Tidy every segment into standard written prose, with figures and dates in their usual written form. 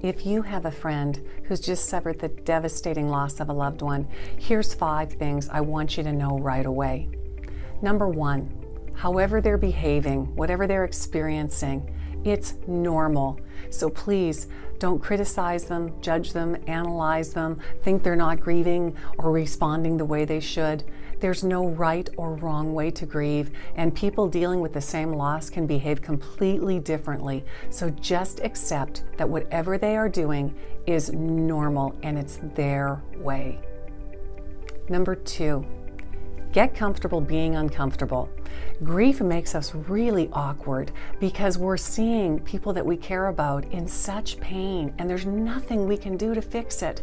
if you have a friend who's just suffered the devastating loss of a loved one, here's 5 things I want you to know right away. Number 1, however they're behaving, whatever they're experiencing, it's normal. So please don't criticize them, judge them, analyze them, think they're not grieving or responding the way they should. There's no right or wrong way to grieve, and people dealing with the same loss can behave completely differently. So just accept that whatever they are doing is normal and it's their way. Number 2, get comfortable being uncomfortable. Grief makes us really awkward because we're seeing people that we care about in such pain, and there's nothing we can do to fix it.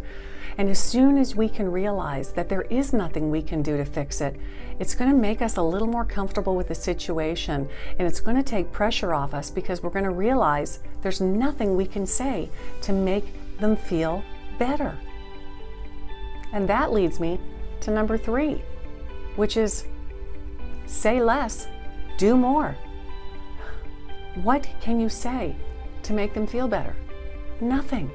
And as soon as we can realize that there is nothing we can do to fix it, it's going to make us a little more comfortable with the situation, and it's going to take pressure off us because we're going to realize there's nothing we can say to make them feel better. And that leads me to number 3, which is say less, do more. What can you say to make them feel better? Nothing.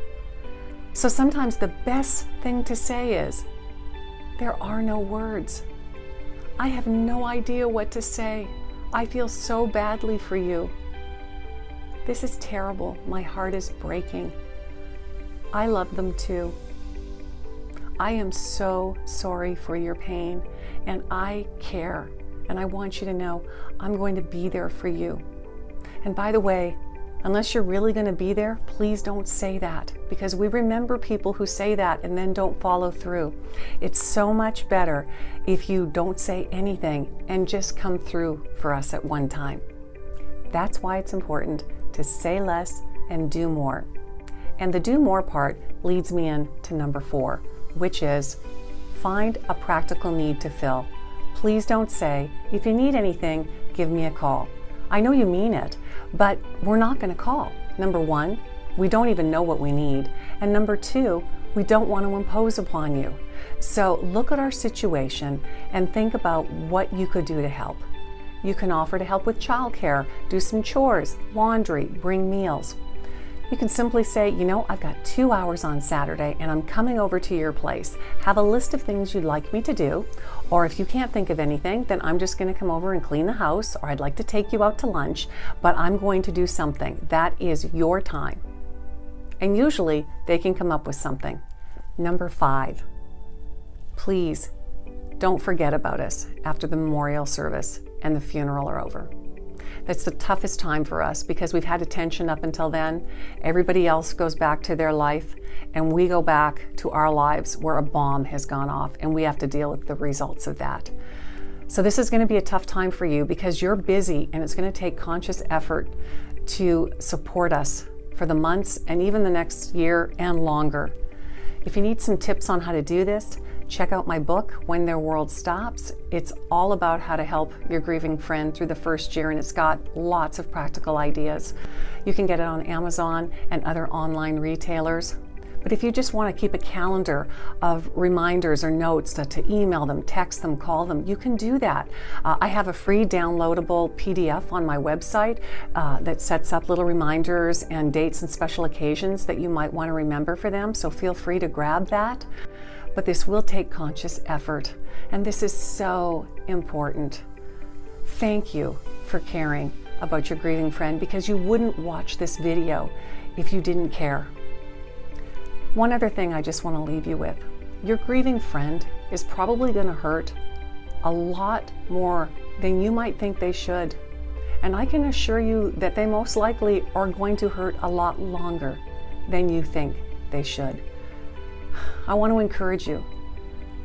So sometimes the best thing to say is, there are no words. I have no idea what to say. I feel so badly for you. This is terrible. My heart is breaking. I love them too. I am so sorry for your pain, and I care, and I want you to know I'm going to be there for you. And by the way, unless you're really going to be there, please don't say that, because we remember people who say that and then don't follow through. It's so much better if you don't say anything and just come through for us at one time. That's why it's important to say less and do more. And the do more part leads me in to number 4, which is find a practical need to fill. Please don't say, if you need anything, give me a call. I know you mean it, but we're not going to call. Number 1, we don't even know what we need. And number 2, we don't want to impose upon you. So look at our situation and think about what you could do to help. You can offer to help with childcare, do some chores, laundry, bring meals. You can simply say, you know, I've got 2 hours on Saturday and I'm coming over to your place. Have a list of things you'd like me to do. Or if you can't think of anything, then I'm just going to come over and clean the house, or I'd like to take you out to lunch, but I'm going to do something. That is your time. And usually they can come up with something. Number 5, please don't forget about us after the memorial service and the funeral are over. That's the toughest time for us because we've had attention up until then. Everybody else goes back to their life, and we go back to our lives where a bomb has gone off, and we have to deal with the results of that. So this is going to be a tough time for you because you're busy, and it's going to take conscious effort to support us for the months and even the next year and longer. If you need some tips on how to do this, check out my book, When Their World Stops. It's all about how to help your grieving friend through the first year, and it's got lots of practical ideas. You can get it on Amazon and other online retailers. But if you just want to keep a calendar of reminders or notes to email them, text them, call them, you can do that. I have a free downloadable PDF on my website that sets up little reminders and dates and special occasions that you might want to remember for them, so feel free to grab that. But this will take conscious effort, and this is so important. Thank you for caring about your grieving friend, because you wouldn't watch this video if you didn't care. One other thing I just want to leave you with. Your grieving friend is probably going to hurt a lot more than you might think they should. And I can assure you that they most likely are going to hurt a lot longer than you think they should. I want to encourage you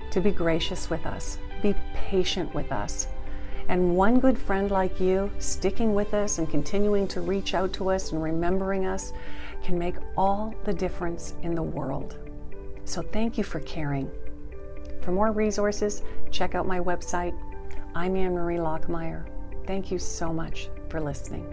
to be gracious with us, be patient with us. And one good friend like you, sticking with us and continuing to reach out to us and remembering us, can make all the difference in the world. So thank you for caring. For more resources, check out my website. I'm Anne Marie Lockmeyer. Thank you so much for listening.